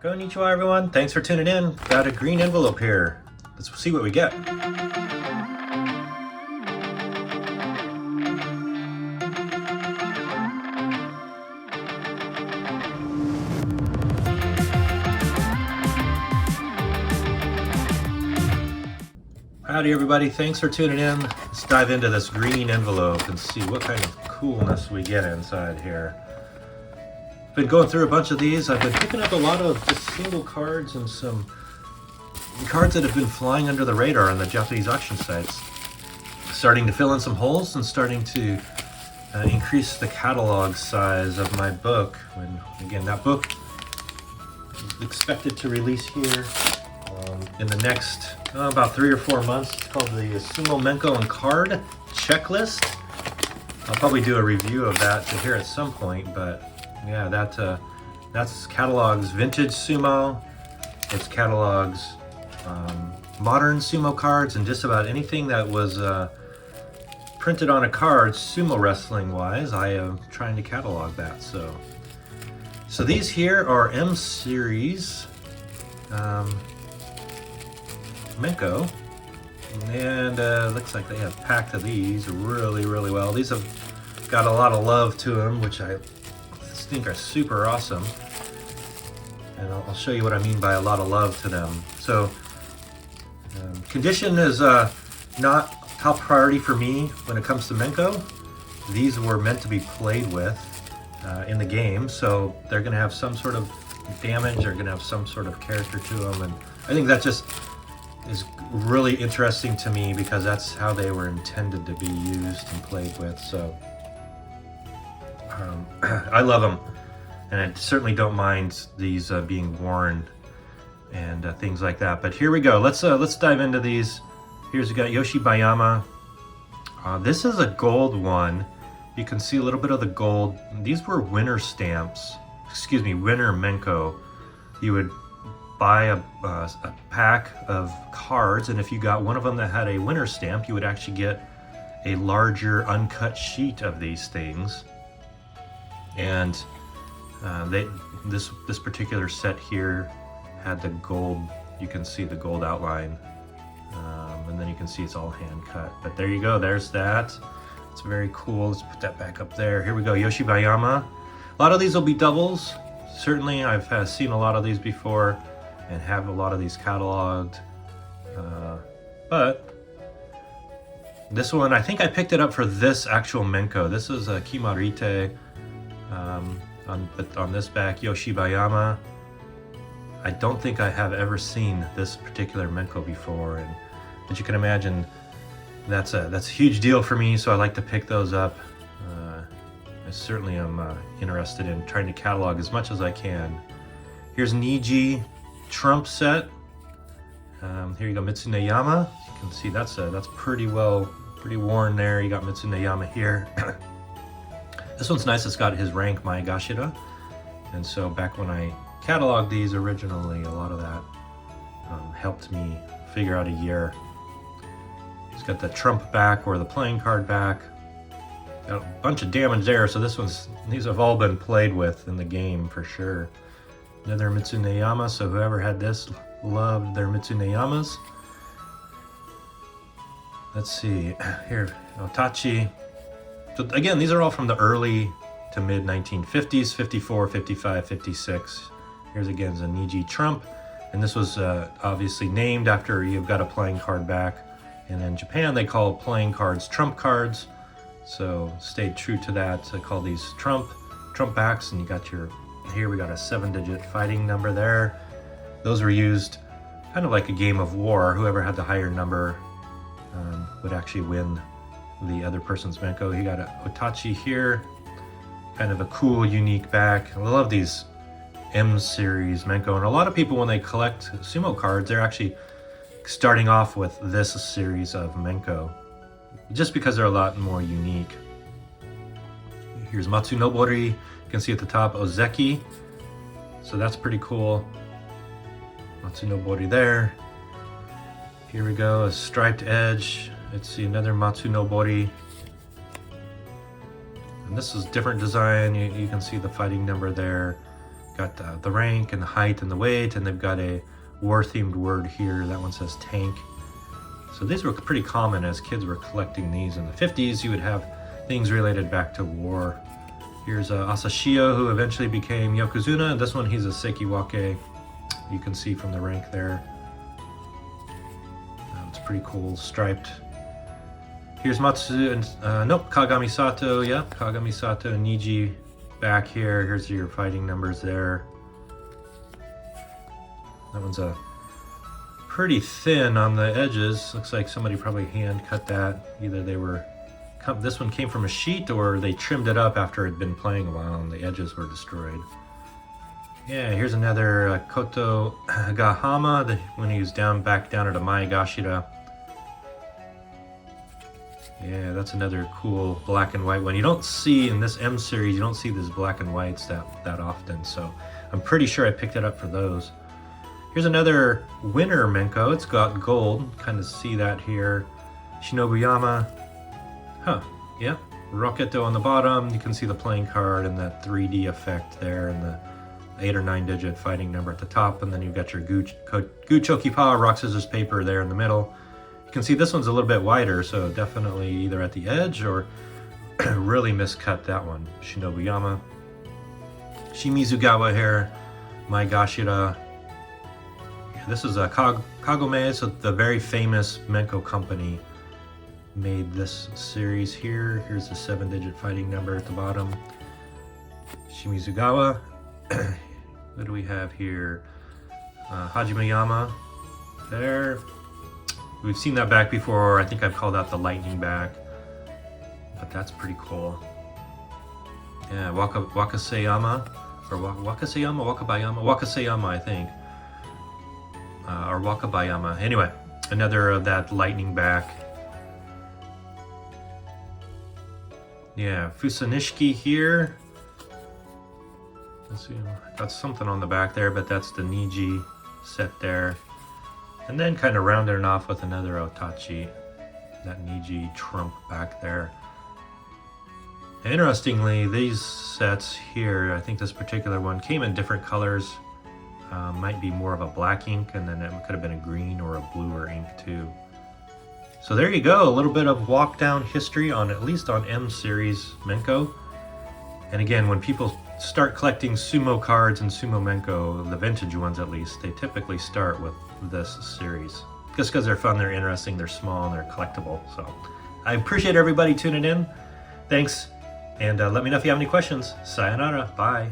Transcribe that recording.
Konnichiwa everyone, thanks for tuning in. Got a green envelope here. Let's see what we get. Howdy everybody, thanks for tuning in. Let's dive into this green envelope and see what kind of coolness we get inside here. Been going through a bunch of these. I've been picking up a lot of just single cards and some cards that have been flying under the radar on the Japanese auction sites. Starting to fill in some holes and starting to increase the catalog size of my book. When again, that book is expected to release here in the next about 3 or 4 months. It's called the Sumo, Menko, and Card Checklist. I'll probably do a review of that here at some point, but yeah, that's catalogs vintage sumo. It's catalogs modern sumo cards, and just about anything that was printed on a card sumo wrestling wise. I am trying to catalog that. So these here are M series Menko, and looks like they have packed of these really well. These have got a lot of love to them, which I think are super awesome, and I'll show you what I mean by a lot of love to them. So condition is not top priority for me when it comes to Menko. These were meant to be played with in the game, so they're going to have some sort of damage, they're going to have some sort of character to them, and I think that just is really interesting to me because that's how they were intended to be used and played with. So I love them, and I certainly don't mind these being worn and things like that. But here we go. Let's dive into these. Here's, we got Yoshi Bayama. This is a gold one. You can see a little bit of the gold. These were winner stamps. Excuse me, winner Menko. You would buy a pack of cards, and if you got one of them that had a winner stamp, you would actually get a larger uncut sheet of these things. And this particular set here had the gold. You can see the gold outline, and then you can see it's all hand cut. But there you go. There's that. It's very cool. Let's put that back up there. Here we go. Yoshi Bayama. A lot of these will be doubles. Certainly, I've seen a lot of these before and have a lot of these cataloged. But this one, I think I picked it up for this actual Menko. This is a Kimarite. On this back, Yoshi Bayama. I don't think I have ever seen this particular Menko before, and as you can imagine, that's a huge deal for me. So I like to pick those up. I certainly am interested in trying to catalog as much as I can. Here's Niji Trump set. Here you go, Mitsuneyama. You can see that's pretty worn there. You got Mitsuneyama here. This one's nice. It's got his rank Maegashira, and so back when I cataloged these originally, a lot of that helped me figure out a year. He's got the Trump back, or the playing card back. Got a bunch of damage there, so these have all been played with in the game for sure. Another Mitsuneyama, so whoever had this loved their Mitsuneyamas. Let's see, here, Otachi. So again, these are all from the early to mid 1950s, 54, 55, 56. Here's again Niji Trump, and this was obviously named after you've got a playing card back. And in Japan, they call playing cards trump cards. So stayed true to that. So call these trump backs, and you got here we got a 7-digit fighting number there. Those were used kind of like a game of war. Whoever had the higher number would actually win the other person's Menko. You got a Otachi here, kind of a cool, unique back. I love these M series Menko, and a lot of people, when they collect sumo cards, they're actually starting off with this series of Menko, just because they're a lot more unique. Here's Matsunobori. You can see at the top Ozeki, so that's pretty cool. Matsunobori there. Here we go, a striped edge. Let's see, another Matsunobori. And this is different design. You can see the fighting number there. Got the rank and the height and the weight, and they've got a war-themed word here. That one says tank. So these were pretty common as kids were collecting these in the 50s. You would have things related back to war. Here's Asashio, who eventually became Yokozuna. This one, he's a Sekiwake. You can see from the rank there. It's pretty cool, striped. Here's Matsu, and nope, Kagami Sato. Yeah, Kagami Sato and Niji back here. Here's your fighting numbers there. That one's pretty thin on the edges. Looks like somebody probably hand cut that. Either they were, this one came from a sheet, or they trimmed it up after it had been playing a while and the edges were destroyed. Yeah, here's another Koto Gahama, when he was back down at a Maegashira. Yeah, that's another cool black and white one. You don't see in this M series, you don't see these black and whites that often, so I'm pretty sure I picked it up for those. Here's another winner Menko. It's got gold. Kind of see that here. Shinobuyama. Huh, yeah. Rocketo on the bottom. You can see the playing card and that 3D effect there, and the 8 or 9 digit fighting number at the top, and then you've got your Guchokipa, rock, scissors, paper there in the middle. You can see this one's a little bit wider, so definitely either at the edge or really miscut that one. Shinobuyama. Shimizugawa here. Maegashira. This is a Kagome, so the very famous Menko company made this series here. Here's the 7-digit fighting number at the bottom. Shimizugawa. What do we have here? Hajimeyama there. We've seen that back before. I think I've called out the lightning back, but that's pretty cool. Yeah, Wakaseyama, or Wakabayama, I think. Or Wakabayama. Anyway, another of that lightning back. Yeah, Fusanishiki here. Let's see, got something on the back there, but that's the Niji set there. And then kind of rounding it off with another Otachi, that Niji trump back there. And interestingly, these sets here, I think this particular one came in different colors. Might be more of a black ink, and then it could have been a green or a bluer ink too. So there you go, a little bit of walk down history on, at least on M series Menko. And again, when people start collecting Sumo cards and Sumo Menko, the vintage ones at least, they typically start with this series. Just because they're fun, they're interesting, they're small, and they're collectible. So I appreciate everybody tuning in. Thanks, and let me know if you have any questions. Sayonara, bye.